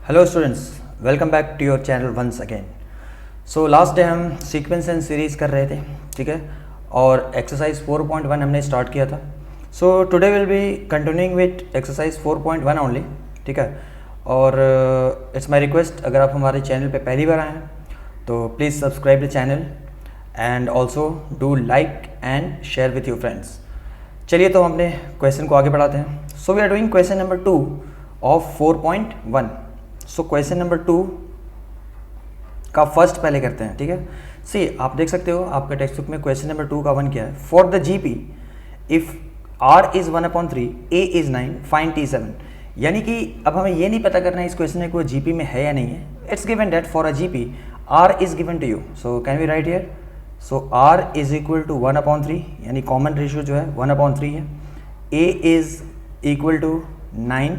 Hello students, welcome back to your channel once again. So last day हम sequence and series कर रहे थे, ठीक है, और एक्सरसाइज 4.1 हमने स्टार्ट किया था। So today will be continuing with exercise 4.1 only, ठीक है। और इट्स माय रिक्वेस्ट, अगर आप हमारे चैनल पे पहली बार आए हैं तो please subscribe the channel and also do like and share with your friends. चलिए तो हम अपने क्वेश्चन को आगे बढ़ाते हैं। So we are doing question number 2 of 4.1। So question number 2 का फर्स्ट पहले करते हैं, ठीक है। सी, आप देख सकते हो आपके टेक्स्ट बुक में क्वेश्चन नंबर 2 का 1 क्या है। For the GP if r is 1/3, a is 9, find t7। यानी कि अब हमें ये नहीं पता करना है इस क्वेश्चन में कोई जीपी में है या नहीं है। It's given that for a GP r is given to you, so can we write here. So r is equal to 1/3, यानी कॉमन रेशियो जो है 1/3 है। a is equal to 9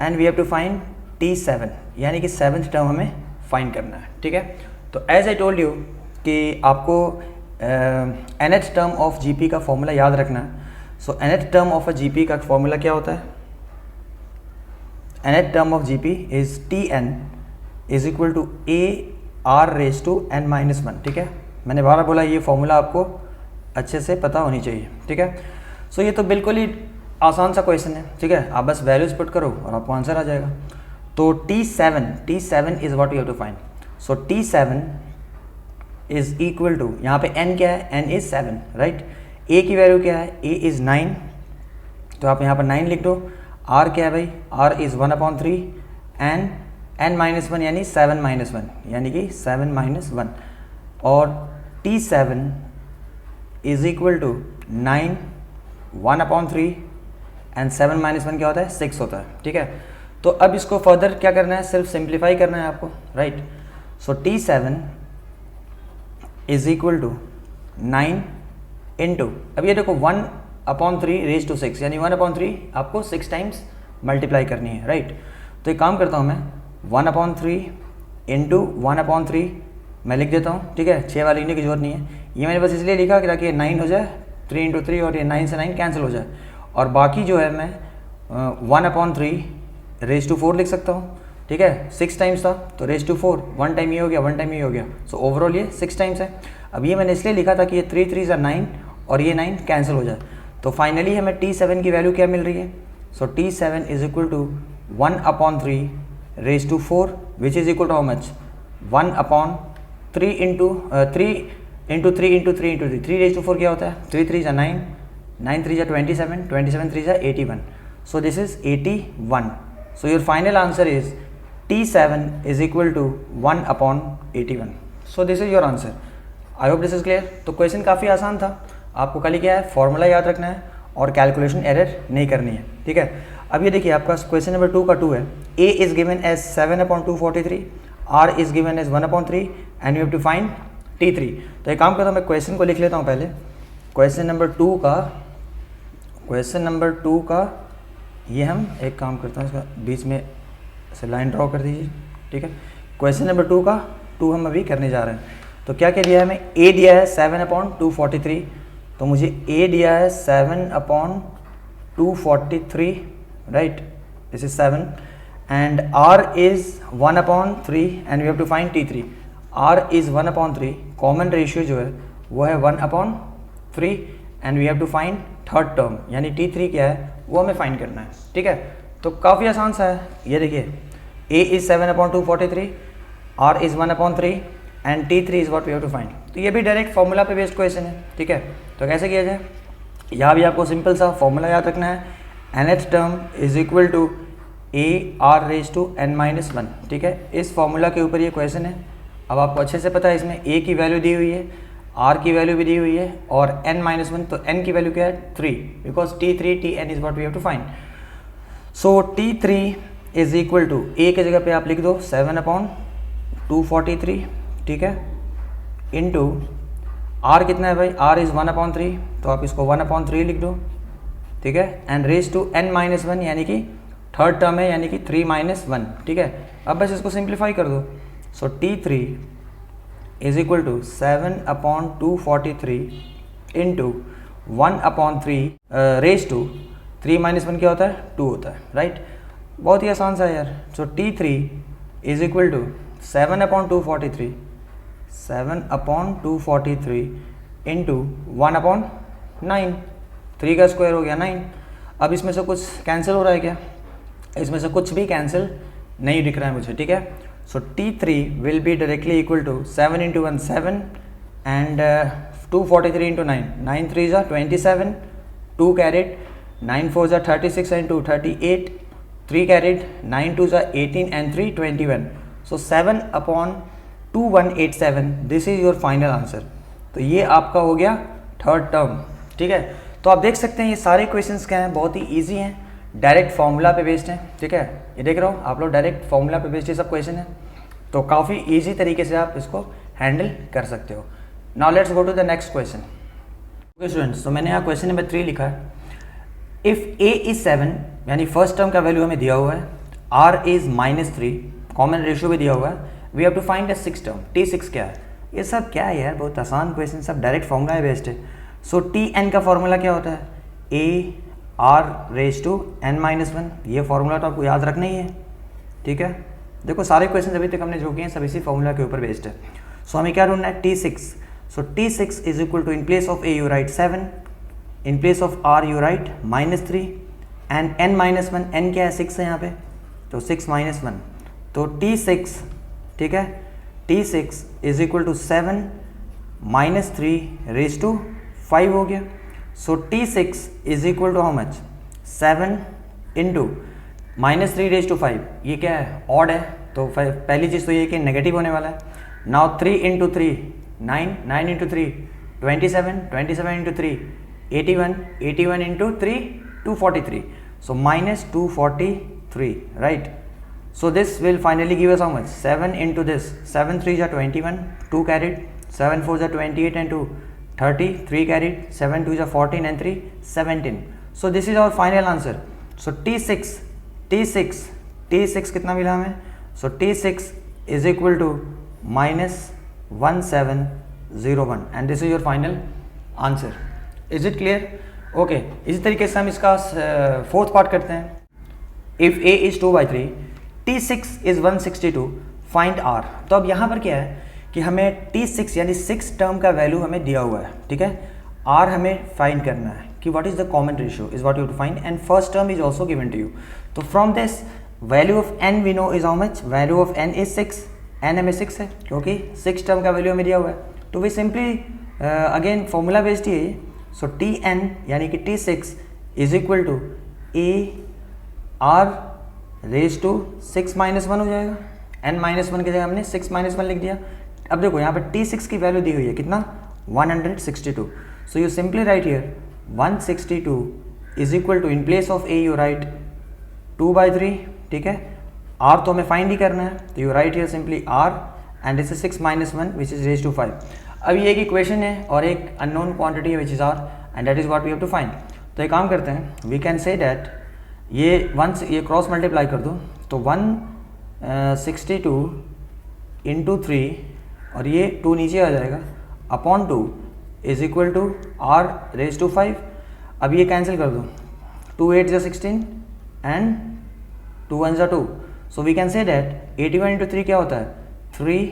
and we have to find t7, यानी कि 7th term हमें find करना है, ठीक है। तो एज आई टोल्ड यू कि आपको nth टर्म ऑफ जीपी का फॉर्मूला याद रखना है। So nth term of a GP का फॉर्मूला क्या होता है। nth term of GP is tn is equal to a r raise to n-1, ठीक है। मैंने बारह बोला ये फॉर्मूला आपको अच्छे से पता होनी चाहिए, ठीक है। सो ये तो बिल्कुल ही आसान सा क्वेश्चन है, ठीक है। आप बस वैल्यूज पुट करो और आपको आंसर आ जाएगा। तो t7 is what you have to find. So t7 is equal to, यहाँ पे n क्या है, n इज 7, राइट। a की वैल्यू क्या है, a इज 9, तो आप यहाँ पर 9 लिख दो। r क्या है भाई, r इज 1/3 एंड n-1 यानी 7-1, यानी कि 7-1। और t7 is equal to 9, 1/3 and 7-1 क्या होता है, 6 होता है, ठीक है। तो अब इसको फर्दर क्या करना है, सिर्फ सिंप्लीफाई करना है आपको, right. So t7 is equal to 9 into, अब ये देखो 1/3 रेज टू 6, यानी 1/3 आपको 6 टाइम्स मल्टीप्लाई करनी है, राइट। तो एक काम करता हूँ मैं, 1/3 इंटू 1/3 मैं लिख देता हूँ, ठीक है। 6 वाली लिखने की जरूरत नहीं है, ये मैंने बस इसलिए लिखा कि ताकि ये 9 हो जाए, 3 इंटू 3, और ये 9 से 9 कैंसिल हो जाए। और बाकी जो है मैं 1/3 रेज टू 4 लिख सकता हूँ, ठीक है। 6 टाइम्स था तो रेज टू 4, 1 टाइम ये हो गया, 1 टाइम ये हो गया। सो ओवरऑल ये 6 टाइम्स है। अब ये मैंने इसलिए लिखा था कि ये 3 3 9 और ये 9 कैंसिल हो जाए। तो फाइनली हमें t7 की वैल्यू क्या मिल रही है। So t7 is equal to 1/3 raise to 4 which is equal to how much, 1/3 into 3 into 3 into 3 into 3, 3 raise to 4 क्या होता है, 3 3 9, 9 3 27, 27 3 81। सो this is 81। So your final answer is t7 is equal to 1/81. So this is your answer. I hope this is clear. तो question काफ़ी आसान था, आपको खाली क्या है, फॉर्मूला याद रखना है और कैलकुलेशन एरर नहीं करनी है, ठीक है। अब ये देखिए आपका क्वेश्चन नंबर 2 का 2 है। a is given as 7/243, r is given as 1/3 and you have to find t3। तो एक काम करता हूँ, मैं क्वेश्चन को लिख लेता हूँ पहले। क्वेश्चन नंबर 2 का ये हम एक काम करते हैं, इसका बीच में से लाइन ड्रॉ कर दीजिए, ठीक है। क्वेश्चन नंबर 2 का 2 हम अभी करने जा रहे हैं। तो क्या क्या दिया है हमें, a दिया है 7/243, तो मुझे a दिया है 7/243, right, this is 7 and r is 1/3 and we have to find t3। r is 1/3, common ratio जो है वो है 1/3 and we have to find third term, यानी t3 क्या है वो हमें फाइंड करना है, ठीक है। तो काफ़ी आसान सा है, ये देखिए a is 7/243, r is 1/3 and t3 is what we have to find. तो ये भी डायरेक्ट फॉर्मूला पे बेस्ड क्वेश्चन है, ठीक है। तो कैसे किया जाए, यहाँ भी आपको सिंपल सा फॉर्मूला याद रखना है। nth term is equal to a r raise to n-1, ठीक है। इस फॉर्मूला के ऊपर ये क्वेश्चन है। अब आपको अच्छे से पता है इसमें a की वैल्यू दी हुई है, r की वैल्यू भी दी हुई है, और n-1, तो n की वैल्यू क्या है 3, because t3 tn is what we have to find. So t3 is equal to, a की जगह पे आप लिख दो 7/243, ठीक है, इनटू r कितना है भाई, r इज 1/3, तो आप इसको 1/3 लिख दो, ठीक है, एंड रेज टू n-1, यानी कि थर्ड टर्म है, यानी कि 3-1, ठीक है। अब बस इसको सिंप्लीफाई कर दो। So t3 is equal to 7/243 into 1/3 raise to 3-1 क्या होता है, 2 होता है, राइट। बहुत ही आसान सा है यार। So T3 is equal to 7/243, 7/243 into 1/9, 3 का स्क्वायर हो गया 9। अब इसमें से कुछ कैंसिल हो रहा है क्या? इसमें से कुछ भी कैंसिल नहीं दिख रहा है मुझे, ठीक है। So T3 will be directly equal to 7 into 1 7 and 243 into 9, 9 3 जा 27, 2 कैरेट, 9 4 जा 36 एंड 2 38, 3 कैरेट, 9 2 जा 18 and 3 21। So 7/2187, this is your final answer. तो ये आपका हो गया थर्ड टर्म, ठीक है। तो आप देख सकते हैं ये सारे क्वेश्चंस क्या हैं, बहुत ही ईजी हैं, डायरेक्ट फॉर्मूला पे बेस्ड हैं, ठीक है। ये देख रहा हूँ आप लोग, डायरेक्ट फॉर्मूला पे बेस्ड ये सब क्वेश्चन है, तो काफ़ी ईजी तरीके से आप इसको हैंडल कर सकते हो। Now let's go to the next question. Okay students, तो मैंने यहाँ क्वेश्चन नंबर 3 लिखा है। इफ़ a इज 7, यानी फर्स्ट टर्म का वैल्यू हमें दिया हुआ है, r इज -3, कॉमन रेशियो भी दिया हुआ है, we have to find the six term, T6 क्या है। ये सब क्या है यार, बहुत आसान क्वेश्चन, सब डायरेक्ट फॉर्मूला बेस्ड है। सो Tn का फॉर्मूला क्या होता है, AR⁻n-1, ये फॉर्मूला तो आपको याद रखना ही है, ठीक है। देखो सारे क्वेश्चन अभी तक हमने जो किए हैं सब इसी फॉर्मूला के ऊपर बेस्ड है। सो हमें क्या ढूंढना है, T6। So T6 is equal to, in place of A you write 7, in place of R you write -3 and n-1, n क्या है 6 है यहाँ पे, तो 6 - 1, तो T6, ठीक है, T6 इज इक्वल टू 7 - 3⁵ हो गया। So T6 is equal to how much, 7 into -3⁵, ये क्या है, ऑड है, तो पहली चीज़ तो ये कि नेगेटिव होने वाला है। Now 3 into 3 9, 9 into 3 27, 27 into 3 81, 81 into 3 243, so -243, right? So this will finally give us how much, 7 into this, 7 3 are 21, 2 carried, 7 4 are 28 and 2 30, 3 carried, 7 2 are 14 and 3 17. So this is our final answer. So T6 कितना मिला हमें, so T6 is equal to -1701 and this is your final answer. Is it clear? Okay, इसी तरीके से हम इसका fourth part करते हैं। If A is 2/3, T6 is 162, find R। तो अब यहाँ पर क्या है कि हमें T6 यानी 6 टर्म का वैल्यू हमें दिया हुआ है, ठीक है। R हमें फाइंड करना है कि what is the common ratio is what you to find, and first term is also given to you. तो from this value of n we know is how much, value of n is 6, n हमें 6 है क्योंकि 6 term का value हमें दिया हुआ है। तो we simply again formula based ही है। सो Tn यानी कि T6 is equal to AR⁻6 - 1 हो जाएगा, n-1 की जगह हमने 6 - 1 लिख दिया। अब देखो यहाँ पे T6 की वैल्यू दी हुई है कितना, 162। So you simply write here 162 is equal to, in place of A you write 2/3, ठीक है। R तो हमें फाइंड ही करना है, तो you write here simply R and this is 6 - 1 which is raise to 5। अब ये एक इक्वेशन है और एक अननोन क्वांटिटी है which is R and that is what we have to find. तो एक काम करते हैं, वी कैन से दैट ये क्रॉस मल्टीप्लाई कर दो, तो 162 इंटू 3 और ये 2 नीचे आ जाएगा upon 2 is equal to R⁻5। अब ये कैंसिल कर दो, 2 8 जा 16 एंड 2 1 जा 2। So we can say that 81 into 3 क्या होता है, 3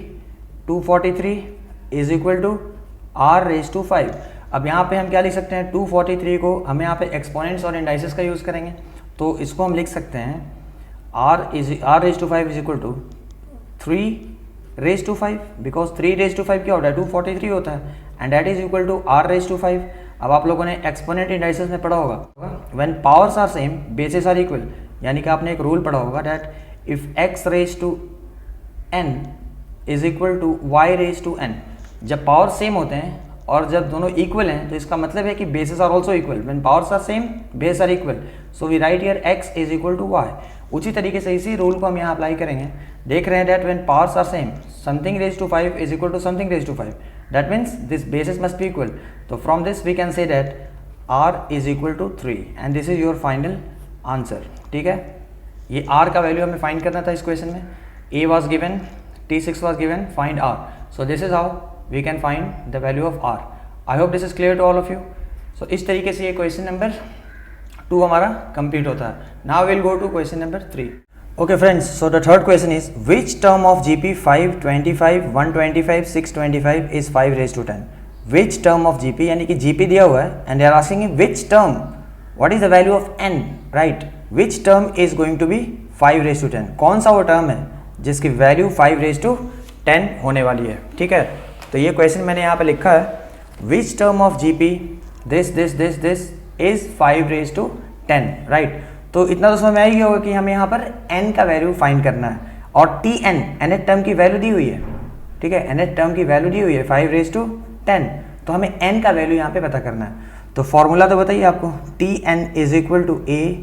243 इज इक्वल टू R⁻5। अब यहाँ पे हम क्या लिख सकते हैं, 243 को हम यहाँ पे एक्सपोनेंट्स और इंडाइसेस का यूज़ करेंगे, तो इसको हम लिख सकते हैं R⁻5 is equal to 3⁻5, because 3⁻5 क्या होता है, 243 होता है, and that is equal to R⁻5। अब आप लोगों ने एक्सपोनेंट इंडाइसेस में पढ़ा होगा, when powers are same basis are equal, यानी कि आपने एक रूल पढ़ा होगा that if x⁻n is equal to y⁻n। जब पावर सेम होते हैं और जब दोनों इक्वल हैं तो इसका मतलब है कि basis are also equal. When powers are same base are equal, so we write here x is equal to y। उसी तरीके से इसी रूल को हम यहाँ अप्लाई करेंगे। देख रहे हैं that when powers are same, something raise to 5 is equal to something raise to 5, that means this basis must be equal. तो from this we can say that r is equal to 3 and this is your final answer, ठीक है। ये r का value हमें find करना था इस question में। a was given, T6 was given, find r. So this is how we can find the value of r. I hope this is clear to all of you. So इस तरीके से ये question number 2 हमारा complete होता है. Now will go to question number 3. Okay friends, so the third question is which term of GP 5, 25, 125, 625 is 5 raised to 10? Which term of GP यानी कि GP दिया हुआ है and they are asking which term, what is the value of n, right? Which term is going to be 5 raised to 10? कौन सा वो term है जिसकी वैल्यू 5 raised to 10 होने वाली है, ठीक है. तो ये क्वेश्चन मैंने यहाँ पे लिखा है which term of GP this is 5 raised to 10, right? तो इतना तो समझ में आ ही होगा कि हमें यहाँ पर n का वैल्यू फाइंड करना है और tn nth टर्म की वैल्यू दी हुई है, ठीक है. nth टर्म की वैल्यू दी हुई है 5 raised to 10, तो हमें n का वैल्यू यहाँ पे पता करना है. तो फॉर्मूला तो बताइए आपको, tn is equal to a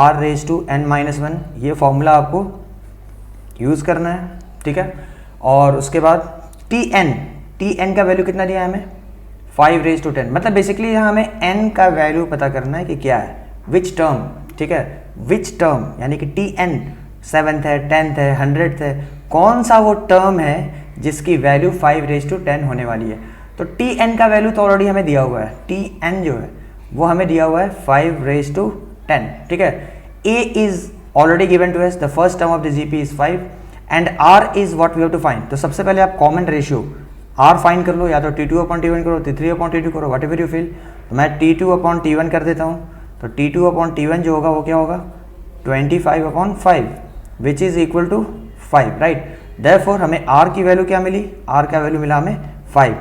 r raised to n minus 1, ये फॉर्मूला आपको यूज़ करना है, ठीक है. और उसके बाद tn का वैल्यू कितना दिया है हमें 5 raised to 10, मतलब बेसिकली यहाँ हमें n का वैल्यू पता करना है कि क्या है, विच टर्म, ठीक है. विच टर्म यानी कि tn 7th है, 10th है, 100th है, कौन सा वो टर्म है जिसकी वैल्यू 5 raised to 10 होने वाली है. तो tn का वैल्यू तो ऑलरेडी हमें दिया हुआ है, tn जो है वो हमें दिया हुआ है 5 raised to 10, ठीक है. a is already given to us, the first term of the GP is 5 and r is what we have to find. तो सबसे पहले आप कॉमन रेशियो r फाइंड कर लो, या तो T2/T1 करो, T3/T2 करो, वट एवर यू फील. तो मैं T2/T1 कर देता हूँ. तो T2/T1 जो होगा वो क्या होगा 25/5 which is equal to 5, right. Therefore हमें r की वैल्यू क्या मिली, r का वैल्यू मिला हमें 5.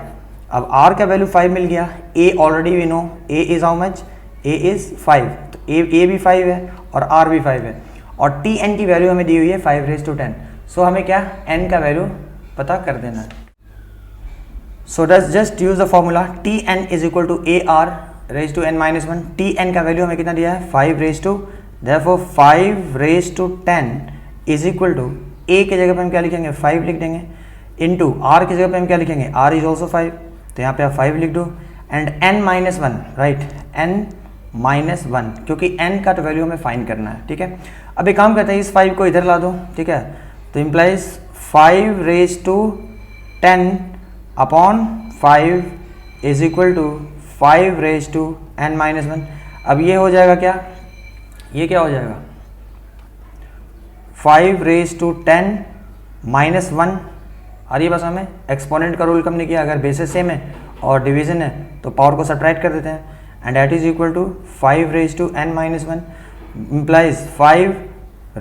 अब r का वैल्यू 5 मिल गया, a already we know, a is how much, a is 5, तो a भी 5 है और r भी 5 है और tn की वैल्यू हमें दी हुई है 5 raised to 10. सो हमें क्या n का वैल्यू पता कर देना है. So just use the formula tn is equal to ar raised to n minus 1. tn का वैल्यू हमें कितना दिया है 5 raised to, therefore 5 raised to 10 is equal to a की जगह पे हम क्या लिखेंगे 5 लिख देंगे, इंटू r की जगह पे हम क्या लिखेंगे r इज ऑल्सो 5, तो यहाँ पे आप 5 लिख दो and n minus 1, right, n minus 1, क्योंकि n का तो वैल्यू हमें फाइंड करना है, ठीक है. अब एक काम करते हैं, इस 5 को इधर ला दो, ठीक है. तो implies 5 raised to 10 upon 5 is equal to 5 raised to n minus 1. अब ये हो जाएगा क्या, ये क्या हो जाएगा 5 raised to 10 minus 1. और ये बस हमें एक्सपोनेंट का रूल हमने किया, अगर बेसिस सेम है और डिवीजन है तो पावर को सब्ट्रैक्ट कर देते हैं and that is equal to 5 raised to n minus 1 implies 5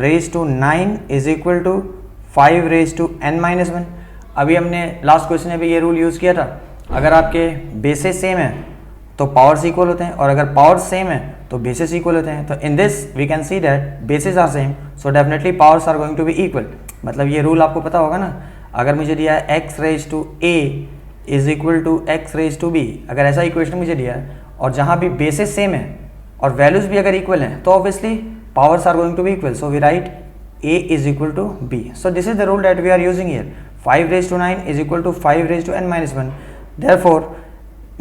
raised to 9 is equal to 5 raised to n minus 1. अभी हमने लास्ट क्वेश्चन में भी ये रूल यूज़ किया था, अगर आपके बेसिस सेम है तो पावर्स इक्वल होते हैं और अगर पावर्स सेम है तो बेसिस इक्वल होते हैं. तो in this we can see that basis are same, so definitely powers are going to be equal. मतलब ये रूल आपको पता होगा ना, अगर मुझे दिया है x raised to a is equal to x raised to b, अगर ऐसा इक्वेशन मुझे दिया है और जहाँ भी बेसिस सेम है और वैल्यूज भी अगर इक्वल हैं तो obviously powers are going to be equal, so we write a is equal to b. So this is the rule that we are using here. 5 raised to 9 is equal to 5 raised to n minus 1. Therefore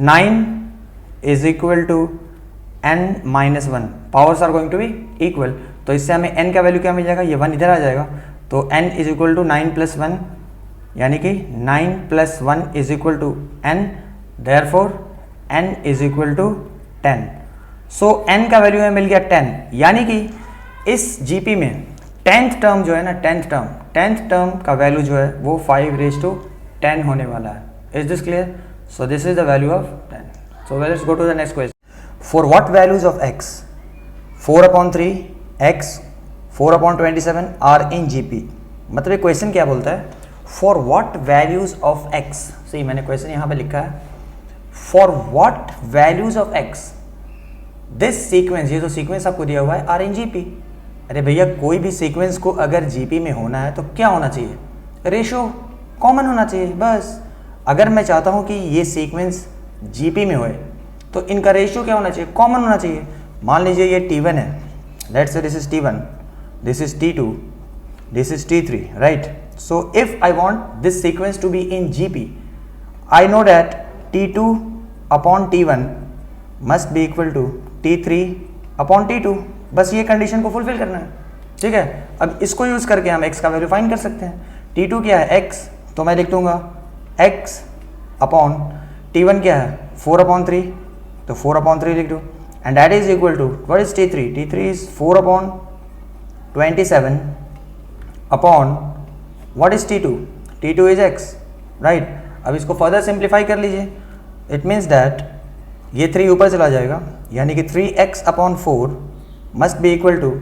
9 is equal to n minus 1. Powers are going to be equal. तो इससे हमें n का value क्या मिल जाएगा, ये 1 इधर आ जाएगा, तो n is equal to 9 plus 1, यानी कि 9 plus 1 is equal to n. Therefore n is equal to 10. So n का वैल्यू हमें मिल गया 10, यानी कि इस GP में 10th टर्म जो है ना, 10th टर्म का वैल्यू जो है वो 5 raised to 10 होने वाला है. Is this clear? So this is the value of 10. So let's go to the next question. For what values of x 4/3 x 4/27 are in GP. मतलब ये क्वेश्चन क्या बोलता है, for what values of x. सही, मैंने question यहाँ पे लिखा है for what values of x this sequence, ये जो सीक्वेंस आपको दिया हुआ है आर इन GP. अरे भैया, कोई भी सीक्वेंस को अगर जीपी में होना है तो क्या होना चाहिए, रेशो कॉमन होना चाहिए बस. अगर मैं चाहता हूँ कि ये सीक्वेंस जीपी में होए तो इनका रेशियो क्या होना चाहिए, कॉमन होना चाहिए. मान लीजिए ये T1 है, let's say this is T1, this is T2, this is T3, right. So if I want this sequence to be in GP, I know that T2/T1 must be equal to T3/T2. बस ये condition को fulfil करना है, ठीक है. अब इसको use करके हम x का वैल्यू फाइंड कर सकते हैं. T2 क्या है x, तो मैं लिख दूंगा x/T1 क्या है 4/3, तो 4/3 लिख दो and that is equal to, what is T3? T3 is 4 upon 27 upon what is T2? T2 is x, right? अब इसको फर्दर सिंप्लीफाई कर लीजिए. इट मीन्स दैट ये 3 ऊपर चला जाएगा, यानी कि 3x upon 4 must be equal to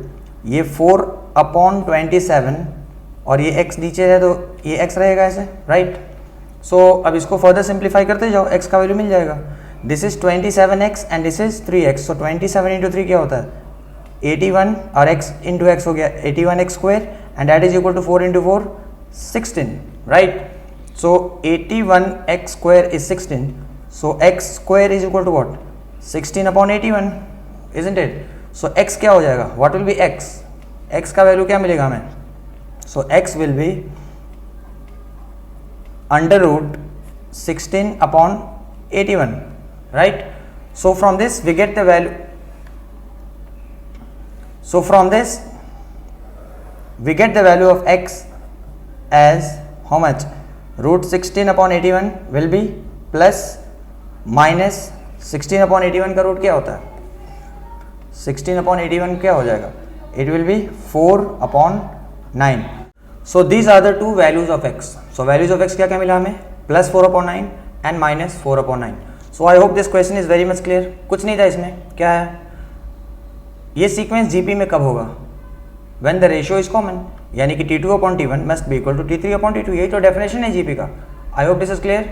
ये 4 अपॉन 27 और ये x नीचे है तो ये x रहेगा ऐसे, राइट? सो अब इसको फर्दर सिंप्लीफाई करते जाओ, x का वैल्यू मिल जाएगा. This is 27x and this is 3x. So 27 into 3 क्या होता है? 81 और x इंटू एक्स हो गया 81x square and that is equal to 4 into 4 16, right? So 81x square is 16. So x square is equal to what? 16 upon 81, isn't it? So x क्या हो जाएगा? What will be x? x का value क्या मिलेगा हमें? So x will be under root 16 upon 81, right? So from this we get the value. So from this we get the value of x as how much? Root 16 upon 81 will be plus minus 16 upon 81 का root क्या होता है? 16 upon 81 क्या हो जाएगा? It will be 4 upon 9. So these are the two values of x. So values of x क्या क्या मिला हमें? Plus 4 upon 9 and minus 4 upon 9. So I hope this question is very much clear. कुछ नहीं था इसमें, क्या है? ये सीक्वेंस GP में कब होगा? When the ratio is common, यानी कि T2 upon T1 must be equal to T3 upon T2. यही तो डेफिनेशन है GP का. I hope this is clear.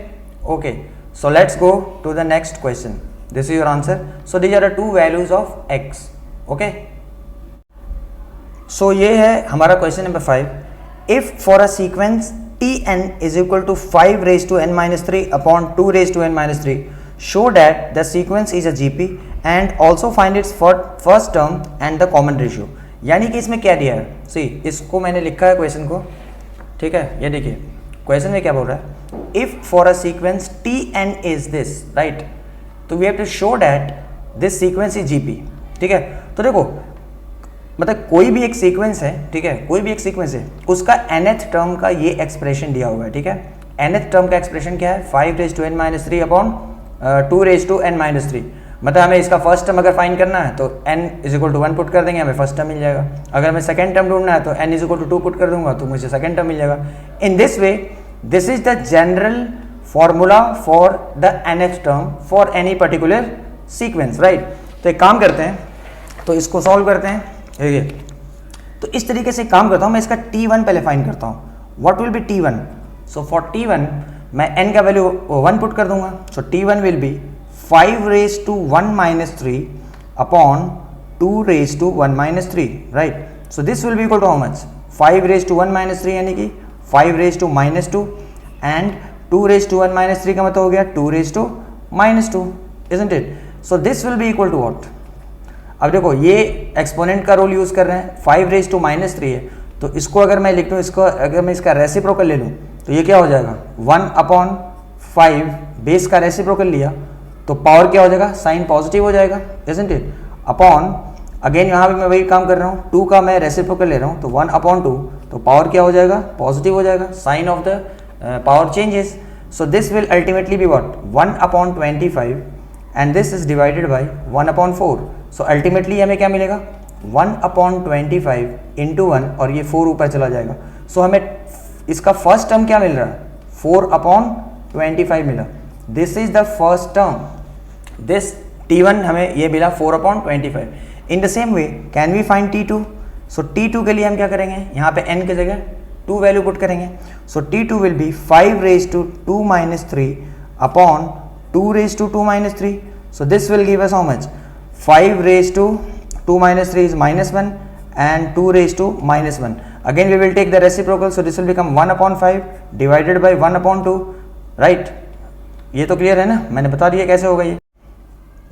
Okay. So let's go to the next question. This is your answer. So these are the two values of x. Okay. So ये है हमारा question number 5. If for a sequence Tn is equal to 5 raised to n minus 3 upon 2 raised to n minus 3, show that the sequence is a GP and also find its first term and the common ratio. यानी कि इसमें क्या दिया है? सी इसको मैंने लिखा है क्वेश्चन को, ठीक है? ये देखिए क्वेश्चन में क्या बोल रहा है? If for a sequence Tn is this, right? तो we have to show that this sequence is GP, ठीक है? तो देखो मतलब कोई भी एक सीक्वेंस है, ठीक है? कोई भी एक सीक्वेंस है, उसका nth टर्म का ये एक्सप्रेशन दिया हुआ है, ठीक है? nth टर्म का एक्सप्रेशन क्या है? 5 raise to n minus 3 upon 2 raise to n minus 3. मतलब हमें इसका फर्स्ट टर्म अगर फाइंड करना है तो n is equal to 1 put कर देंगे, हमें फर्स्ट टर्म मिल जाएगा. अगर हमें सेकंड टर्म ढूंढना है तो n is equal to 2 put कर दूंगा तो मुझे सेकंड टर्म मिल जाएगा. In this way this is the general formula for the nth term for any particular sequence, right? तो एक काम करते हैं, तो इसको सॉल्व करते हैं. तो इस तरीके से काम करता हूँ मैं. इसका T1 पहले फाइंड करता हूँ. What will be T1? So for T1 मैं n का वैल्यू 1 पुट कर दूंगा. So T1 will be 5 raise to 1 minus 3 upon 2 raise to 1 minus 3, right? So this will be equal to how much? 5 raise to 1 minus 3 यानी कि 5 raise to minus 2 and 2 raise to 1 minus 3 का मतलब हो गया 2 raise to minus 2, isn't it? So this will be equal to what? अब देखो ये exponent का रोल यूज़ कर रहे हैं. 5 रेज टू माइनस 3 है, तो इसको अगर मैं लिख दूँ, इसको अगर मैं इसका रेसिप्रोकल ले लूँ तो ये क्या हो जाएगा? 1 अपॉन 5 बेस का रेसिप्रोकल लिया तो पावर क्या हो जाएगा? साइन पॉजिटिव हो जाएगा, इजंट इट? अपॉन अगेन यहाँ पे मैं वही काम कर रहा हूँ, 2 का मैं रेसिप्रोकल ले रहा हूँ तो 1 अपॉन 2, तो पावर क्या हो जाएगा? पॉजिटिव हो जाएगा. Sign of the power changes. So this will ultimately be what? 1 upon 25 and this is divided by 1 upon 4. So ultimately हमें क्या मिलेगा? 1 अपॉन 25 इंटू 1 और ये 4 ऊपर चला जाएगा. सो हमें इसका फर्स्ट टर्म क्या मिल रहा है? 4 अपॉन 25 मिला. This is the first term. This T1 हमें ये मिला 4 upon 25. In the same way can we find T2? So T2 के लिए हम क्या करेंगे? यहाँ पे n की जगह 2 वैल्यू पुट करेंगे. So T2 will be 5 raise to 2 minus 3 upon 2 raise to 2 minus 3. So this will give us how much? 5 raised to 2 minus 3 is minus 1 and 2 raised to minus 1. Again we will take the reciprocal, so this will become 1 upon 5 divided by 1 upon 2, right? ये तो clear है ना? मैंने बता दिया कैसे होगा ये.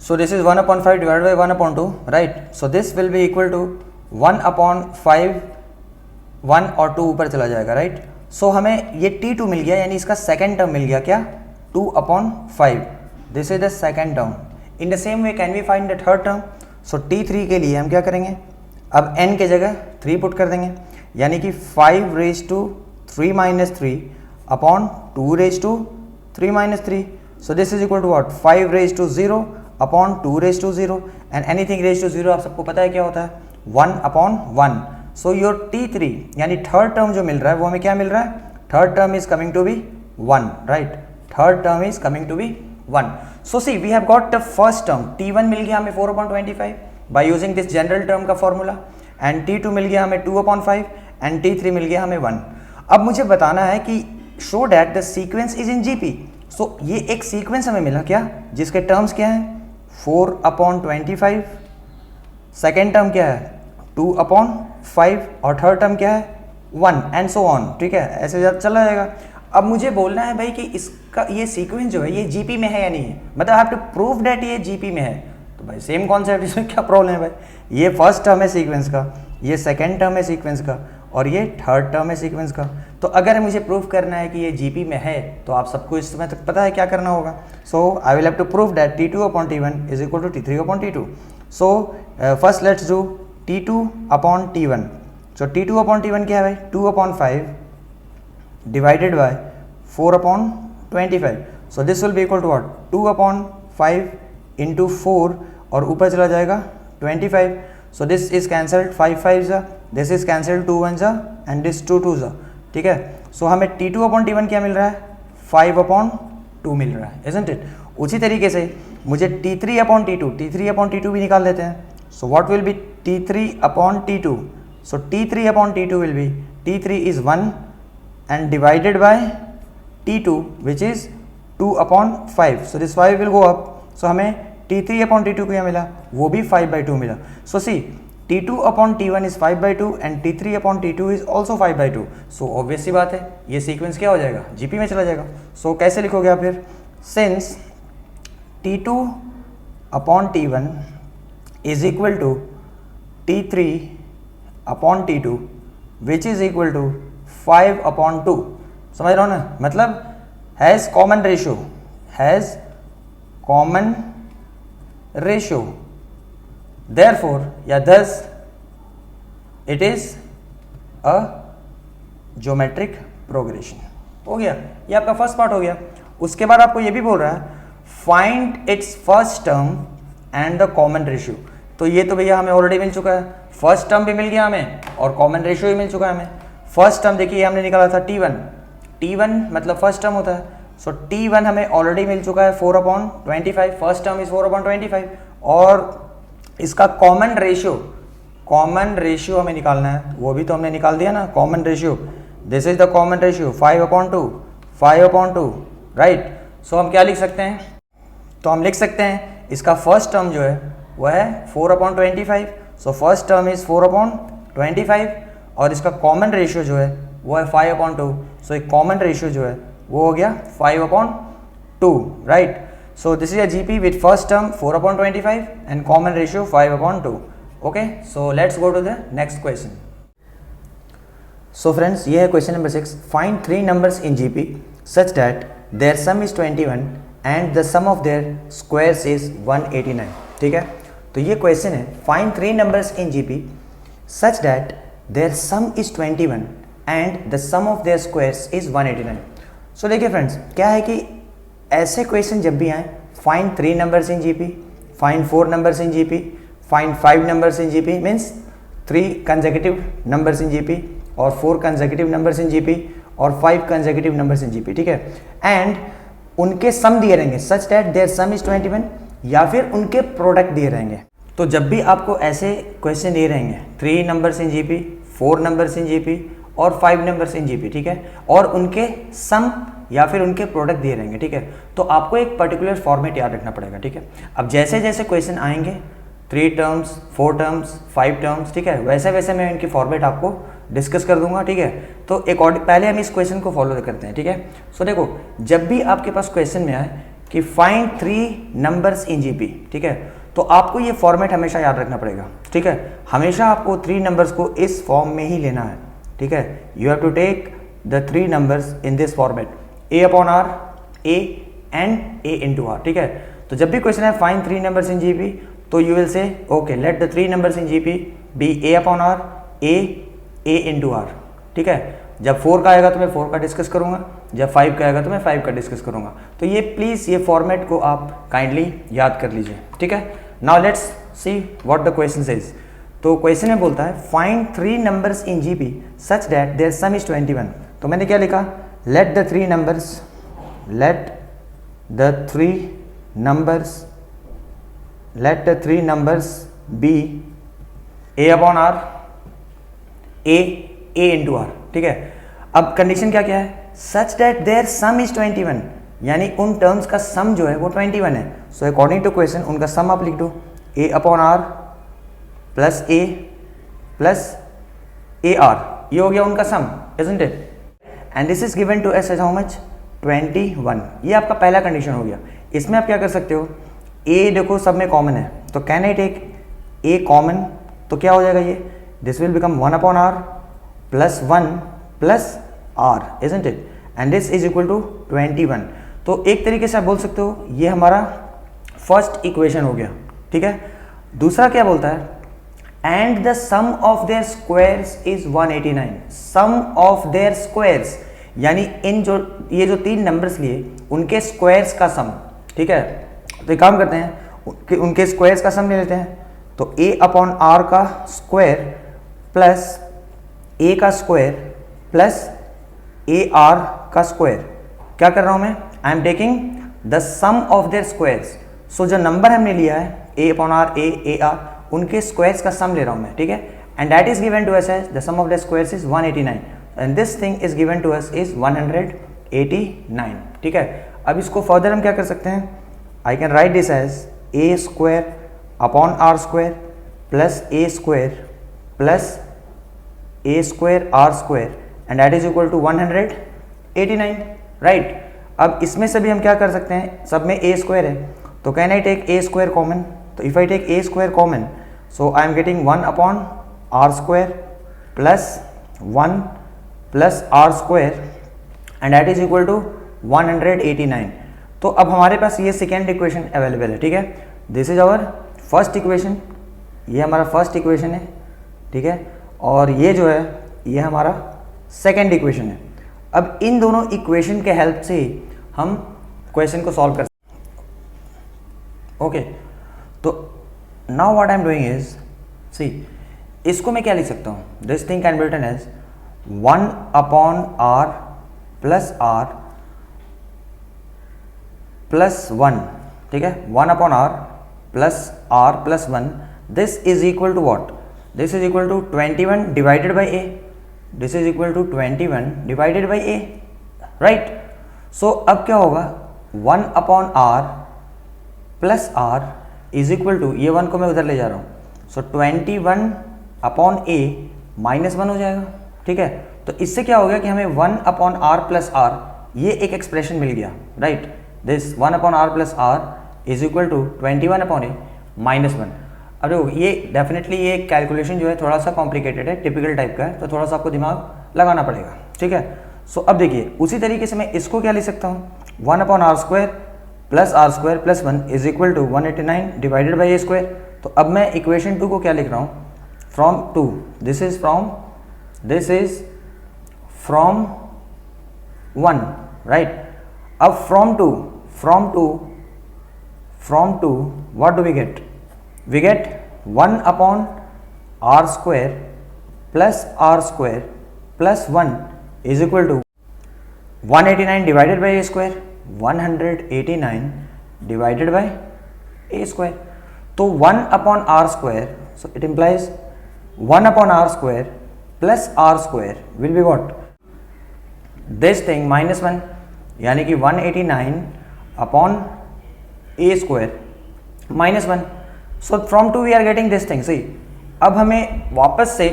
So this is 1 upon 5 divided by 1 upon 2, right? So this will be equal to 1 upon 5, 1 और 2 ऊपर चला जाएगा, right? So हमें ये T2 मिल गया, यानी इसका सेकेंड टर्म मिल गया क्या? 2 upon 5. This is the second term. In the same way can we find the third term? So T3 के लिए हम क्या करेंगे? अब n के जगह 3 पुट कर देंगे, यानी कि 5 raise to 3 minus 3 upon 2 raise to 3 minus 3. So this is equal to what? 5 raise to 0 upon 2 raise to 0 and anything raise to 0 आप सबको पता है क्या होता है 1 अपॉन 1. सो योर T3 यानी थर्ड टर्म जो मिल रहा है वो हमें क्या मिल रहा है, third term is coming to be 1, right. Third term is coming to be 1. So see we have got the first term T1 मिल गया हमें 4/25 by using this general term का फॉर्मूला, एंड T2 मिल गया हमें 2/5 एंड T3 मिल गया हमें 1. अब मुझे बताना है कि show that the sequence is in GP. So ये एक सीक्वेंस हमें मिला क्या, जिसके टर्म्स क्या हैं 4/25, सेकेंड टर्म क्या है 2/5 और थर्ड टर्म क्या है 1 एंड सो ऑन. ठीक है, ऐसे चला जाएगा. अब मुझे बोलना है भाई कि इसका ये सीक्वेंस जो है ये जीपी में है या नहीं है, मतलब I have to prove that ये जीपी में है. तो भाई सेम कॉन्सेप्ट, इसमें क्या प्रॉब्लम है भाई. ये फर्स्ट टर्म है सीक्वेंस का, ये सेकेंड टर्म है सीक्वेंस का, और ये थर्ड टर्म है सीक्वेंस का. तो अगर मुझे प्रूव करना है कि ये जीपी में है तो आप सबको इस समय तक पता है क्या करना होगा. So I will have to prove that T2/T1 is equal to T3/T2. So first let's do T2/T1. So T2/T1 क्या है भाई 2/5 divided by 4/25. So this will be equal to what 2/5 into 4 और ऊपर चला जाएगा 25. सो दिस इज कैंसल्ड 5 5 जा, this is cancelled 2 1 जा and this 2 2 जा. ठीक है, सो हमें T2/T1 क्या मिल रहा है 5/2 मिल रहा है, इजंट इट. उसी तरीके से मुझे T3/T2 भी निकाल लेते हैं. So what will B T3/T2. So T3/T2 will be T3 is 1 and divided by T2 which is 2/5. so this 5 will go up. so हमें T3/T2 को क्या मिला, वो भी 5/2 मिला. so see T2/T1 is 5/2 and T3/T2 is also 5/2. so obvious सी बात है ये सीक्वेंस क्या हो जाएगा जीपी में चला जाएगा. so कैसे लिखोगे आप फिर, since T2/T1 is equal to T3/T2 which is equal to 5/2. समझ रहे हो ना, मतलब हैज़ कॉमन रेशियो देयरफॉर या thus it is a geometric progression. हो गया, ये आपका फर्स्ट पार्ट हो गया. उसके बाद आपको ये भी बोल रहा है find its first term and the common ratio. तो ये तो भैया हमें ऑलरेडी मिल चुका है, फर्स्ट टर्म भी मिल गया हमें और कॉमन रेशियो भी मिल चुका है हमें. फर्स्ट टर्म देखिए हमने निकाला था T1 मतलब फर्स्ट टर्म होता है. सो T1 हमें ऑलरेडी मिल चुका है 4/25, फर्स्ट टर्म इज 4/25 और इसका कॉमन रेशियो हमें निकालना है, वो भी तो हमने निकाल दिया ना. Common ratio, this is the common ratio 5/2, right. So हम क्या लिख सकते हैं, तो हम लिख सकते हैं इसका फर्स्ट टर्म जो है वह है 4/25. सो फर्स्ट टर्म इज 4/25 और इसका कॉमन रेशियो जो है वो है 5/2. सो एक कॉमन रेशियो जो है वो हो गया 5/2, right. So this is a GP with first term 4/25 and common ratio 5/2. Okay, so let's go to the next question. So friends, ये है question number 6. Find 3 numbers in GP such that their sum is 21 and the sum of their squares is 189. ठीक है, तो ये क्वेश्चन है find 3 numbers in GP such that their sum is 21 and the sum of their squares is 189. So देखिए friends, क्या है कि ऐसे क्वेश्चन जब भी आए find 3 numbers in GP, find 4 numbers in GP, find 5 numbers in GP, means 3 consecutive numbers in GP और 4 consecutive numbers in GP और 5 कंसेक्यूटिव नंबर्स इन जीपी. ठीक है, एंड उनके सम दिए रहेंगे such that their sum is 21 या फिर उनके प्रोडक्ट दिए रहेंगे. तो जब भी आपको ऐसे क्वेश्चन दिए रहेंगे 3 numbers in GP, 4 numbers in GP और 5 नंबर्स इन जीपी, ठीक है, और उनके सम या फिर उनके प्रोडक्ट दिए रहेंगे. ठीक है, तो आपको एक पर्टिकुलर फॉर्मेट याद रखना पड़ेगा. ठीक है, अब जैसे जैसे क्वेश्चन आएंगे 3 टर्म्स, 4 टर्म्स, 5 टर्म्स, ठीक है, वैसे वैसे मैं इनकी फॉर्मेट आपको डिस्कस कर दूंगा. ठीक है, तो पहले हम इस क्वेश्चन को फॉलो करते हैं. ठीक है, सो देखो, जब भी आपके पास क्वेश्चन में आए कि फाइंड 3 नंबर्स इन जीपी, ठीक है, तो आपको ये फॉर्मेट हमेशा याद रखना पड़ेगा. ठीक है, हमेशा आपको 3 नंबर्स को इस फॉर्म में ही लेना है. ठीक है, you have to take the 3 numbers in this format, A/R, A and A into R. ठीक है, तो जब भी क्वेश्चन है फाइंड 3 नंबर्स इन जीपी, तो you will say okay let the 3 numbers in GP be A/R, A into R. ठीक ठीक है। जब 4 का आएगा तो मैं 4 का डिस्कस करूंगा, जब 5 का आएगा तो मैं 5 का डिस्कस करूंगा। तो ये प्लीज़ ये फॉर्मेट को आप काइंडली याद कर लीजिए, ठीक है। Now let's see what the question says. तो क्वेश्चन में बोलता है find 3 numbers in GP such that their sum is 21। तो मैंने क्या लिखा, let the three numbers be a upon r, a into r, ठीक है। अब कंडीशन क्या क्या है, such that their sum is 21, यानी उन टर्म्स का सम जो है वो 21 है। सो अकॉर्डिंग टू क्वेश्चन उनका सम आप लिख दो, a upon r plus a plus a r, ये हो गया उनका sum, isn't it. And this is given to us as how much 21। ये आपका पहला कंडीशन हो गया। इसमें आप क्या कर सकते हो, a देखो सब में कॉमन है, तो can I take a common, तो क्या हो जाएगा ये, this will become 1 upon r plus 1 plus r, isn't it. And this is equal to 21। तो एक तरीके से आप बोल सकते हो ये हमारा फर्स्ट इक्वेशन हो गया, ठीक है। दूसरा क्या बोलता है, and the sum of their squares is 189। Sum of their squares यानी इन जो ये जो 3 नंबर्स लिए उनके स्क्वायर्स का सम, ठीक है। तो एक काम करते हैं उनके स्क्वायर्स का सम ले लेते हैं। तो a अपॉन आर का स्क्वायर प्लस a का स्क्वायर प्लस ए आर का स्क्वायर, क्या कर रहा हूं मैं, I am taking the sum of their squares. So जो नंबर हमने लिया है a upon r, a r, उनके स्क्वायर्स का सम ले रहा हूं मैं, ठीक है। And that is given to us as the sum of the squares is 189 and this thing is given to us is 189, ठीक है। अब इसको फर्दर हम क्या कर सकते हैं, I can write this as a square upon r square plus a square r square and that is equal to 189, right. अब इसमें से भी हम क्या कर सकते हैं, सब में a स्क्वायर है, तो can I take a square common. तो if I take a square common, so I am getting 1 upon r square plus 1 plus r square and that is equal to 189। तो अब हमारे पास ये सेकेंड इक्वेशन अवेलेबल है, ठीक है। This is our first equation, ये हमारा फर्स्ट इक्वेशन है, ठीक है। और ये जो है ये हमारा सेकेंड इक्वेशन है। अब इन दोनों इक्वेशन के हेल्प से हम क्वेश्चन को सॉल्व कर सकते हैं, ओके। तो now what I am doing is, see इसको मैं क्या लिख सकता हूँ, this thing can be written as 1 upon r plus r plus 1, ठीक है। 1 upon r plus 1, this is equal to what, this is equal to 21 divided by a, this is equal to 21 divided by a, right. So अब क्या होगा, 1 upon r plus r is equal to, ये 1 को मैं उधर ले जा रहा हूँ, सो 21 अपॉन ए माइनस 1 हो जाएगा, ठीक है। तो इससे क्या हो गया कि हमें 1 अपॉन आर प्लस आर ये एक एक्सप्रेशन मिल गया, right. This 1 upon r plus r is equal to 21 upon a minus 1। अब देखो ये डेफिनेटली ये कैलकुलेशन जो है थोड़ा सा कॉम्प्लिकेटेड है, टिपिकल टाइप का है, तो थोड़ा सा आपको दिमाग लगाना पड़ेगा, ठीक है। सो अब देखिए उसी तरीके से मैं इसको क्या लिख सकता हूँ, 1 upon r square plus 1 is equal to 189 divided by a square. तो अब मैं इक्वेशन 2 को क्या लिख रहा हूँ, from 2, this is from 1, right. अब from two what do we get? We get 1 upon r square plus 1 is equal to 189 divided by a square, 189 divided by a square. तो 1 upon r square, so it implies 1 upon r square plus r square will be what? This thing minus 1, यानी कि 189 upon a square minus 1. So from 2 we are getting this thing. See, अब हमें वापस से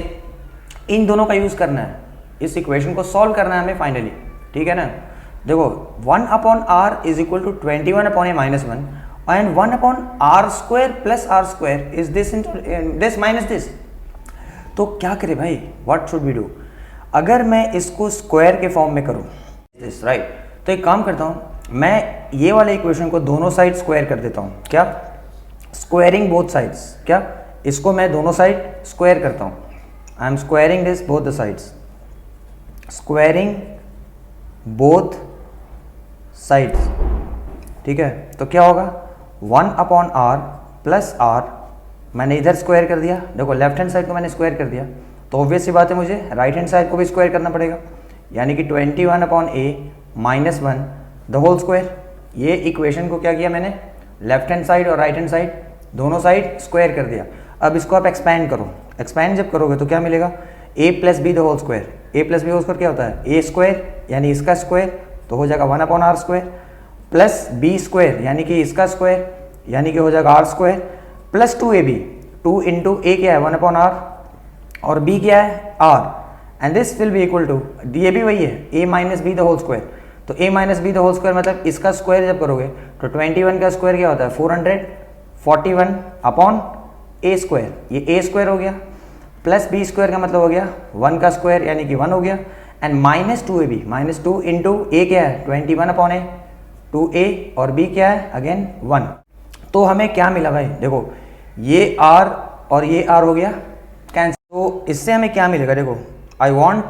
इन दोनों का use करना है, इस इक्वेशन को सॉल्व करना है हमें फाइनली, ठीक है ना। देखो 1 upon r is equal to 21 upon a minus 1 and 1 upon r square plus r square is this this minus this. तो क्या करे भाई, व्हाट शुड वी डू, अगर मैं इसको स्क्वायर के फॉर्म में करूँ दिस, राइट। तो एक काम करता हूँ, मैं ये वाले इक्वेशन को दोनों साइड स्क्वायर कर देता हूँ, क्या, स्क्वायरिंग बोथ साइड्स, क्या, इसको मैं दोनों साइड स्क्वायर करता हूँ, I am squaring this both the sides, squaring both sides, ठीक है। तो क्या होगा 1 अपॉन आर प्लस आर, मैंने इधर स्क्वायर कर दिया, देखो लेफ्ट हैंड साइड को मैंने स्क्वायर कर दिया, तो ऑब्वियस सी बात है मुझे राइट हैंड साइड को भी स्क्वायर करना पड़ेगा, यानी कि 21 upon a minus 1 the whole square. ये इक्वेशन को क्या किया मैंने, लेफ्ट हैंड साइड और राइट हैंड साइड दोनों साइड स्क्वायर कर दिया। अब इसको आप एक्सपैंड करो, एक्सपैंड जब करोगे तो क्या मिलेगा, a plus b the whole square. A plus b whole square क्या होता है, ए स्क्वायर यानी इसका स्क्वायर, तो हो जाएगा 1 upon r square, plus b square यानी कि इसका स्क्वायर, यानी कि हो जाएगा r square, plus 2ab, 2 into a क्या है 1 अपॉन आर और b क्या है r, and this will be equal to d भी वही है a minus b the whole square. तो a minus b the whole square मतलब इसका स्क्वायर जब करोगे तो 21 का स्क्वायर क्या होता है 441 अपॉन ए स्क्वायर, ये ए स्क्वायर हो गया, प्लस बी स्क्वायर का मतलब हो गया 1 का स्क्वायर यानी कि 1 हो गया, and minus 2ab, minus 2 into a क्या है 21 अपॉन ए, 2a और b क्या है अगेन 1। तो हमें क्या मिला भाई, देखो ये r और ये r हो गया कैंसिल। तो इससे हमें क्या मिलेगा, देखो I want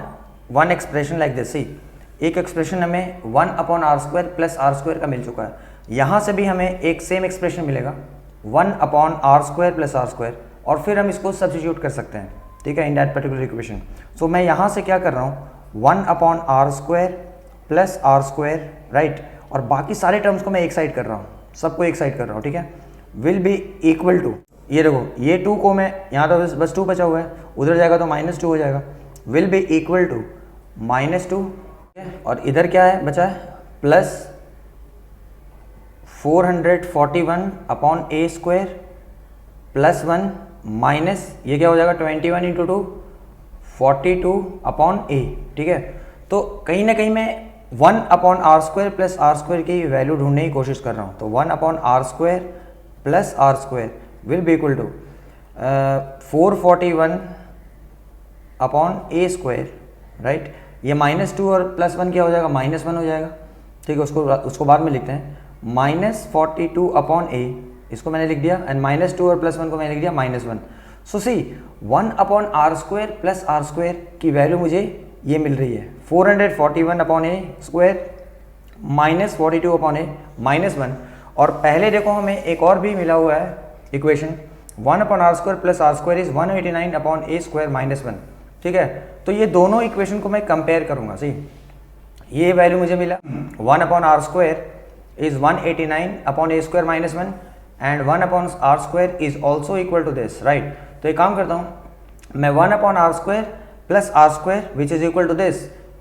one expression like this, see एक एक्सप्रेशन हमें 1 upon r square plus r square का मिल चुका है, यहाँ से भी हमें एक सेम एक्सप्रेशन मिलेगा 1 upon r square plus r square, और फिर हम इसको सब्स्टिट्यूट कर सकते हैं, ठीक है, in that particular equation. So मैं यहाँ से क्या कर रहा हूँ 1 upon r square plus r square, right, और बाकी सारे टर्म्स को मैं एक साइड कर रहा हूँ, सबको एक साइड कर रहा हूँ, ठीक है, विल बी इक्वल टू, ये देखो ये 2 को मैं यहाँ तो बस 2 बचा हुआ है, उधर जाएगा तो -2 हो जाएगा, विल बी इक्वल टू -2, और इधर क्या है बचा है plus 441 upon a square plus 1 minus ये क्या हो जाएगा 21 इंटू 2 42 अपॉन ए, ठीक है। तो कहीं ना कहीं मैं 1 upon r square plus r square की वैल्यू ढूंढने की कोशिश कर रहा हूँ, तो 1 upon r square plus r square will be equal to 441 upon a square, right, ये -2 और +1 क्या हो जाएगा -1 हो जाएगा, ठीक है, उसको बाद में लिखते हैं, -42 अपॉन ए, इसको मैंने लिख दिया, एंड -2 और +1 को मैंने लिख दिया -1। So see 1 upon r square plus r square की वैल्यू मुझे ये मिल रही है 441 upon a square -42 upon a -1, और पहले देखो हमें एक और भी मिला हुआ है equation 1 upon r square plus r square is 189 upon a square -1, ठीक है। तो ये दोनों इक्वेशन को मैं कंपेयर करूंगा, सही, ये वैल्यू मुझे मिला 1 upon r square is 189 upon a square -1 and 1 upon r square is also equal to this, right. तो एक काम करता हूँ मैं 1 upon r square plus r square which is equal to this,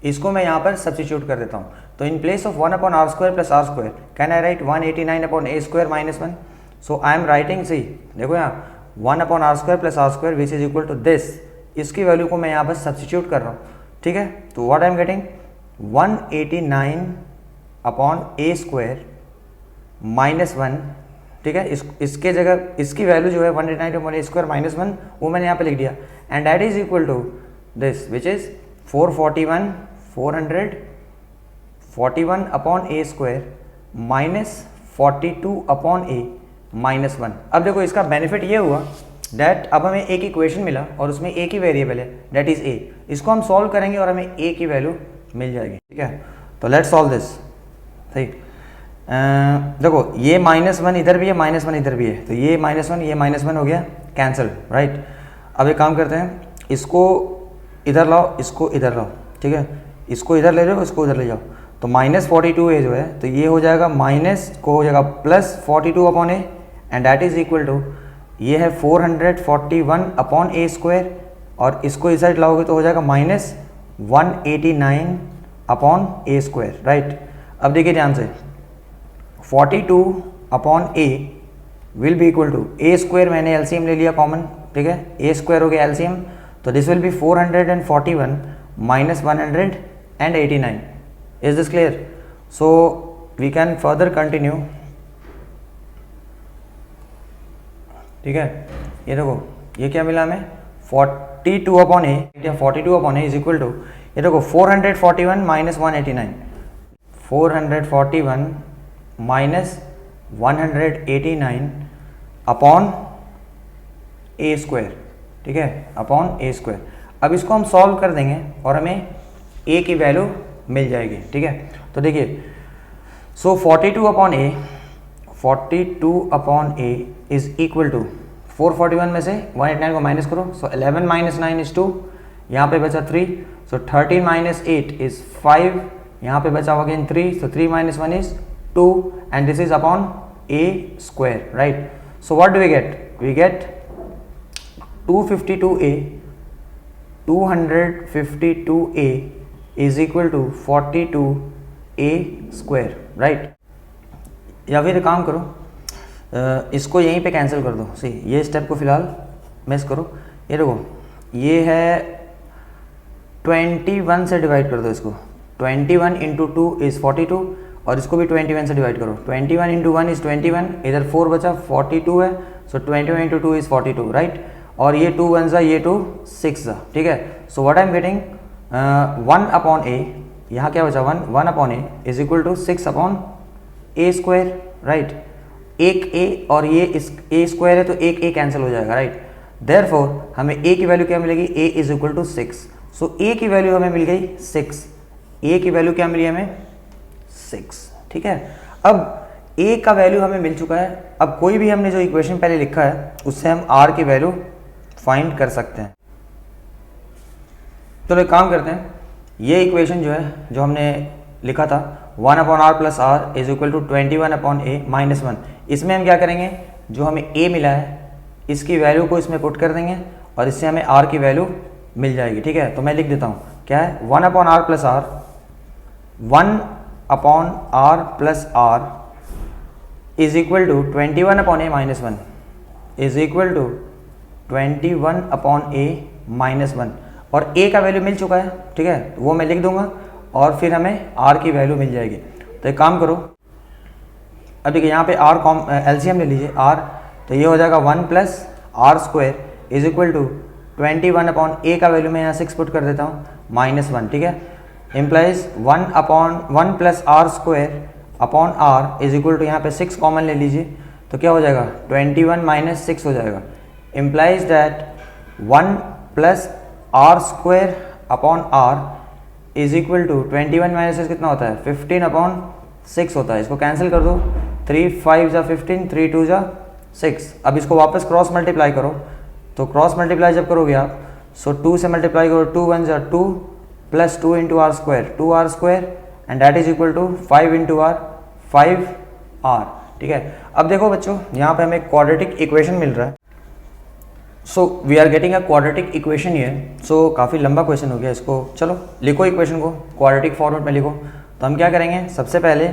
इसको मैं यहाँ पर सब्स्टिट्यूट कर देता हूँ। तो in place of 1 upon r square plus r square can I write 189 upon a square -1। So I am writing, see देखो यहाँ 1 upon r square plus r square which is equal to this, इसकी value को मैं यहाँ पर substitute कर रहा हूँ, ठीक है। तो what I am getting 189 upon a square -1, ठीक है, इसके जगह इसकी वैल्यू जो है 189 अपॉन ए स्क्वायर -1 वो मैंने यहाँ पे लिख दिया, and that is equal to this which is 441 upon a square -42 upon a -1। अब देखो इसका बेनिफिट ये हुआ दैट अब हमें एक इक्वेशन मिला और उसमें एक ही वेरिएबल है दैट इज ए, इसको हम सॉल्व करेंगे और हमें ए की वैल्यू मिल जाएगी, ठीक है। तो लेट्स सॉल्व दिस, सही, देखो ये -1 इधर भी है -1 इधर भी है, तो ये -1 ये -1 हो गया कैंसिल, राइट। अब एक काम करते हैं, इसको इधर लाओ, इसको इधर लाओ, ठीक है, इसको इधर ले जाओ, इसको उधर ले जाओ, तो -42 ए जो है तो ये हो जाएगा माइनस को हो जाएगा +42 upon a, and that is equal to ये है 441 अपॉन ए स्क्वायर, और इसको इस साइड लाओगे तो हो जाएगा -189 अपॉन ए स्क्वायर, राइट। अब देखिए ध्यान से 42 upon a will be equal to a square, मैंने एलसीएम ले लिया कॉमन, ठीक है, ए स्क्वायर हो गया एलसीएम, तो this will be 441 -189। Is this clear? So we can further continue, ठीक है। ये देखो ये क्या मिला हमें 42 upon a, 42 upon a is equal to ये देखो 441 -189, 441 -189 अपॉन ए स्क्वायर, ठीक है, अपॉन ए स्क्वायर। अब इसको हम सॉल्व कर देंगे और हमें ए की वैल्यू मिल जाएगी, ठीक है। तो देखिए, so 42 upon a is equal to 441 में से 189 को माइनस करो, सो 11 माइनस 9 इज 2, यहाँ पे बचा 3, सो 13 माइनस 8 इज 5, यहाँ पे बचा again 3, so 3 minus 1 is 2 and this is upon a square, right? So what do we get? We get 252a is equal to 42a square, right? या फिर काम करो, इसको यहीं पे कैंसिल कर दो। सी ये स्टेप को फिलहाल मिस करो। ये देखो, ये है 21 से डिवाइड कर दो इसको। 21 इंटू 2 इज़ 42 और इसको भी 21 से डिवाइड करो। 21 इंटू 1 इज़ 21, इधर 4 बचा, 42 है, सो 21 इंटू 2 इज़ 42, राइट। और ये 2 1 ज़ा, ये 2 6 ज़ा, ठीक है। So what I am getting 1 upon a, यहाँ क्या बचा 1 upon a is equal to 6 upon a square, right. एक ए और ये इस ए स्क्वायर है तो एक ए कैंसिल हो जाएगा, राइट। देयरफॉर हमें ए की वैल्यू क्या मिलेगी, ए इज इक्वल टू 6। सो ए की वैल्यू हमें मिल गई 6, ए की वैल्यू क्या मिली हमें 6, ठीक है। अब ए का वैल्यू हमें मिल चुका है। अब कोई भी हमने जो इक्वेशन पहले लिखा है उससे हम आर की वैल्यू फाइंड कर सकते हैं। तो एक काम करते हैं, ये इक्वेशन जो है जो हमने लिखा था 1 upon r plus r is equal to 21 upon a minus 1, इसमें हम क्या करेंगे, जो हमें ए मिला है इसकी वैल्यू को इसमें पुट कर देंगे और इससे हमें आर की वैल्यू मिल जाएगी, ठीक है। तो मैं लिख देता हूँ, क्या है 1 upon r plus r, 1 upon r plus r is equal to 21 upon a minus 1 is equal to 21 upon a minus 1, और ए का वैल्यू मिल चुका है, ठीक है, वो मैं लिख दूंगा और फिर हमें आर की वैल्यू मिल जाएगी। तो एक काम करो, अब देखिए यहाँ पे आर एलसीएम ले लीजिए आर, तो ये हो जाएगा 1 plus r square is equal to 21 upon a का वैल्यू मैं यहाँ 6 पुट कर देता हूँ माइनस 1, ठीक है। Implies 1 plus r square upon r is equal to यहाँ पे 6 कॉमन ले लीजिए, तो क्या हो जाएगा 21 माइनस 6 हो जाएगा। Implies that 1 plus r square upon r is equal to 21 minus 6 कितना होता है 15 अपॉन 6 होता है। इसको कैंसिल कर दो, 3 5 जा 15, 3 2 जा 6। अब इसको वापस क्रॉस मल्टीप्लाई करो, तो क्रॉस मल्टीप्लाई जब करोगे आप, सो 2 से मल्टीप्लाई करो, 2 1 जा 2 plus 2 into r square, 2 r square and that is equal to 5 into r, 5 r, ठीक है। अब देखो बच्चों, यहाँ पे हमें क्वाड्रेटिक इक्वेशन मिल रहा है। So we are getting a quadratic equation here. So काफ़ी लंबा क्वेश्चन हो गया, इसको चलो लिखो इक्वेशन को क्वाड्रेटिक फॉर्मेट में लिखो। तो हम क्या करेंगे, सबसे पहले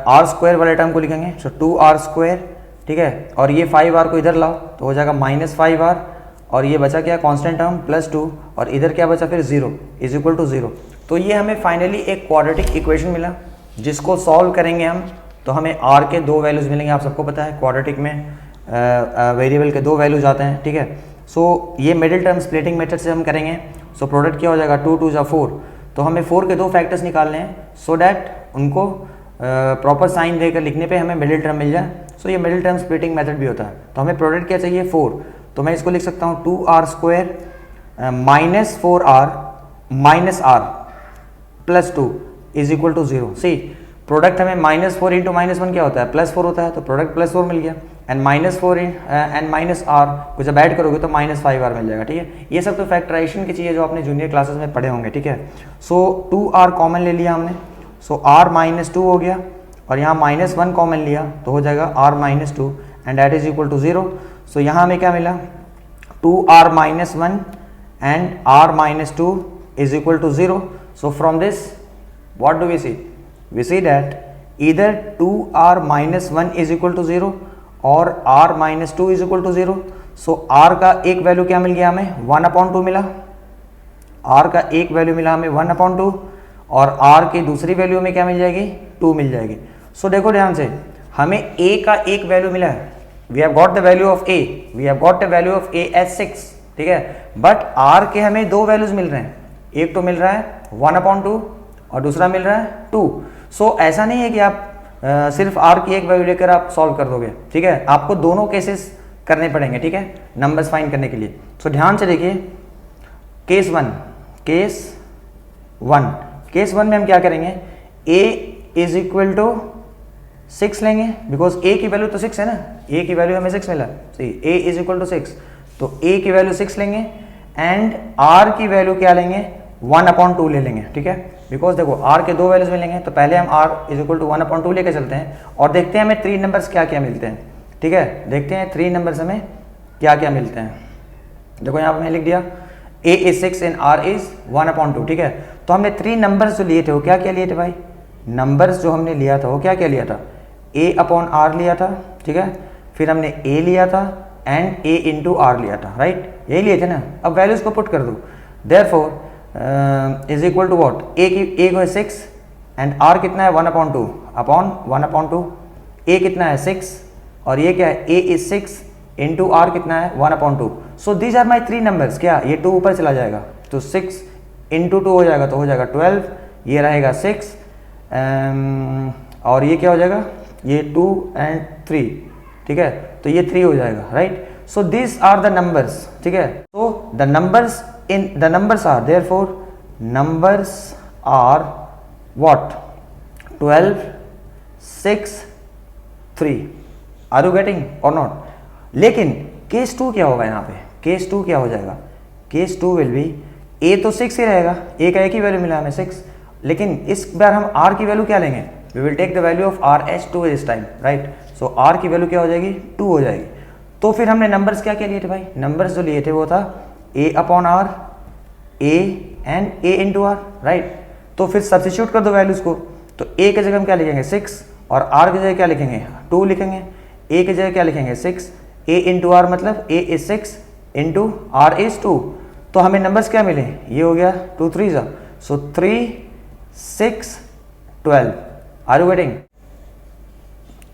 आर स्क्वायर वाले टर्म को लिखेंगे, सो 2 आर स्क्वायर, ठीक है, और ये 5 आर को इधर लाओ तो हो जाएगा माइनस 5 आर, और ये बचा क्या कांस्टेंट टर्म प्लस 2, और इधर क्या बचा फिर 0 इज इक्वल टू 0। तो ये हमें फाइनली एक क्वाड्रेटिक इक्वेशन मिला, जिसको सॉल्व करेंगे हम तो हमें आर के 2 वैल्यूज़ मिलेंगे। आप सबको पता है क्वाड्रेटिक में वेरिएबल के 2 वैल्यूज आते हैं, ठीक है। सो ये मिडिल टर्म स्प्लिटिंग मेथड से हम करेंगे। सो प्रोडक्ट क्या हो जाएगा 2 2 जा 4, तो हमें 4 के 2 फैक्टर्स निकालने हैं, सो डैट उनको प्रॉपर साइन देकर लिखने पे हमें मिडिल टर्म मिल जाए। सो ये मिडिल टर्म स्प्लिटिंग मेथड भी होता है। तो हमें प्रोडक्ट क्या चाहिए 4, तो मैं इसको लिख सकता हूँ 2 r square minus 4 r minus r plus 2 is equal to 0। See product हमें -4 इंटू -1 क्या होता है +4 होता है, तो प्रोडक्ट +4 मिल गया, एंड -4 एंड माइनस आर को जब ऐड करोगे तो -5 आर मिल जाएगा, ठीक है। ये सब तो फैक्टराइजेशन की चीज़ें जो आपने जूनियर क्लासेस में पढ़े होंगे, ठीक है। सो 2 आर कॉमन ले लिया हमने, सो आर -2 हो गया, और यहाँ -1 कॉमन लिया तो हो जाएगा r -2 and that is equal to 0। So यहाँ हमें क्या मिला 2 r -1 and r -2 is equal to 0। So from this what do we see? We see that either 2r minus 1 is equal to 0 और r minus 2 is equal to 0. So r का एक value क्या मिल गया हमें 1/2 मिला, r का एक value मिला हमें 1/2, और r की दूसरी वैल्यू में क्या मिल जाएगी 2 मिल जाएगी। सो देखो ध्यान से, हमें a का एक वैल्यू मिला है, we have got the value of a, we have got the value of a as 6, ठीक है। बट r के हमें 2 वैल्यूज मिल रहे हैं, एक तो मिल रहा है 1/2 और दूसरा मिल रहा है 2। सो ऐसा नहीं है कि आप सिर्फ r की एक वैल्यू लेकर आप सॉल्व कर दोगे, ठीक है, आपको दोनों केसेस करने पड़ेंगे, ठीक है, नंबर्स फाइंड करने के लिए। सो ध्यान से देखिए, केस 1 1। केस 1 में हम क्या करेंगे, a इज इक्वल टू 6 लेंगे, बिकॉज a की वैल्यू तो 6 है ना, a की वैल्यू हमें 6 मिला, सही, a इज इक्वल टू 6, तो a की वैल्यू 6 लेंगे एंड r की वैल्यू क्या लेंगे, 1/2 ले लेंगे, ठीक है। बिकॉज देखो r के दो वैल्यूज मिलेंगे, तो पहले हम r इज इक्वल टू 1/2 लेके चलते हैं और देखते हैं हमें 3 नंबर्स क्या क्या मिलते हैं, ठीक है। देखते हैं 3 नंबर्स हमें क्या क्या मिलते हैं। देखो यहाँ पर मैं लिख दिया a is 6 and r is 1/2, ठीक है। तो हमने 3 नंबर्स जो लिए थे वो क्या क्या लिए थे भाई, नंबर्स जो हमने लिया था वो क्या क्या लिया था, a/r लिया था, ठीक है। फिर हमने a लिया था एंड a इंटू r लिया था, राइट, यही लिए थे ना। अब वैल्यूज को पुट कर दो, therefore is equal to what, a को है 6 एंड r कितना है 1/2 अपॉन 1/2, a कितना है 6 और ये क्या है a इज 6 इंटू r कितना है 1/2। So these are my 3 numbers, क्या ये 2 ऊपर चला जाएगा तो 6 इंटू 2 हो जाएगा, तो हो जाएगा 12, ये रहेगा 6 और ये क्या हो जाएगा, ये 2 एंड 3, ठीक है, तो ये 3 हो जाएगा, right. So this are the numbers, ठीक है। So the numbers are therefore numbers are what, 12, 6, 3। Are you getting और नॉट। लेकिन केस 2 क्या होगा यहाँ पे, केस 2 क्या हो जाएगा, केस 2 विल बी a तो 6 ही रहेगा, a का एक ही वैल्यू मिला हमें 6, लेकिन इस बार हम r की वैल्यू क्या लेंगे, we will take the value of r as 2 this time, right. सो r की वैल्यू क्या हो जाएगी, 2 हो जाएगी। तो फिर हमने नंबर्स क्या क्या लिए थे भाई, नंबर्स जो लिए थे वो था a/r, a and a into r, right. तो फिर सब्स्टिट्यूट कर दो वैल्यूज को, तो a की जगह हम क्या लिखेंगे 6 और r की जगह क्या लिखेंगे 2 लिखेंगे, a की जगह क्या लिखेंगे 6, a इंटू आर मतलब a is 6 into r is 2। तो हमें नंबर्स क्या मिले, ये हो गया 2 3 जा, सो 3, 6, 12। Are you getting.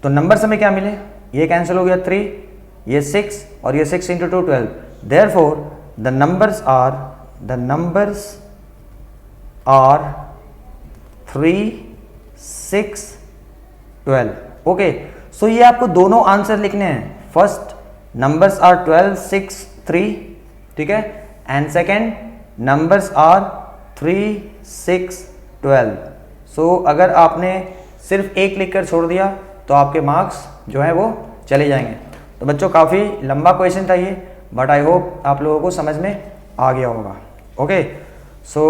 तो नंबर्स हमें क्या मिले, ये कैंसिल हो गया 3, ये 6 और ये 6 into 2 12। Therefore the numbers are 3, 6, 12। Okay, so ये आपको दोनों आंसर लिखने हैं। फर्स्ट नंबर्स आर 12, 6, 3, ठीक है, एंड सेकेंड नंबर्स आर 3, 6, 12। सो अगर आपने सिर्फ एक लिख कर छोड़ दिया तो आपके मार्क्स जो है वो चले जाएंगे। तो बच्चों काफ़ी लंबा क्वेश्चन था ये, बट आई होप आप लोगों को समझ में आ गया होगा। Okay, so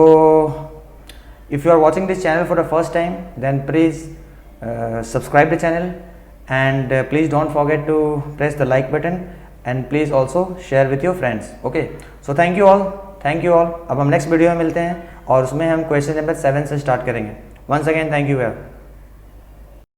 if you are watching this channel for the first time then please subscribe the channel and please don't forget to press the like button and please also share with your friends. Okay, so thank you all. अब हम next video में मिलते हैं और उसमें हम question number 7 से start करेंगे। Once again thank you.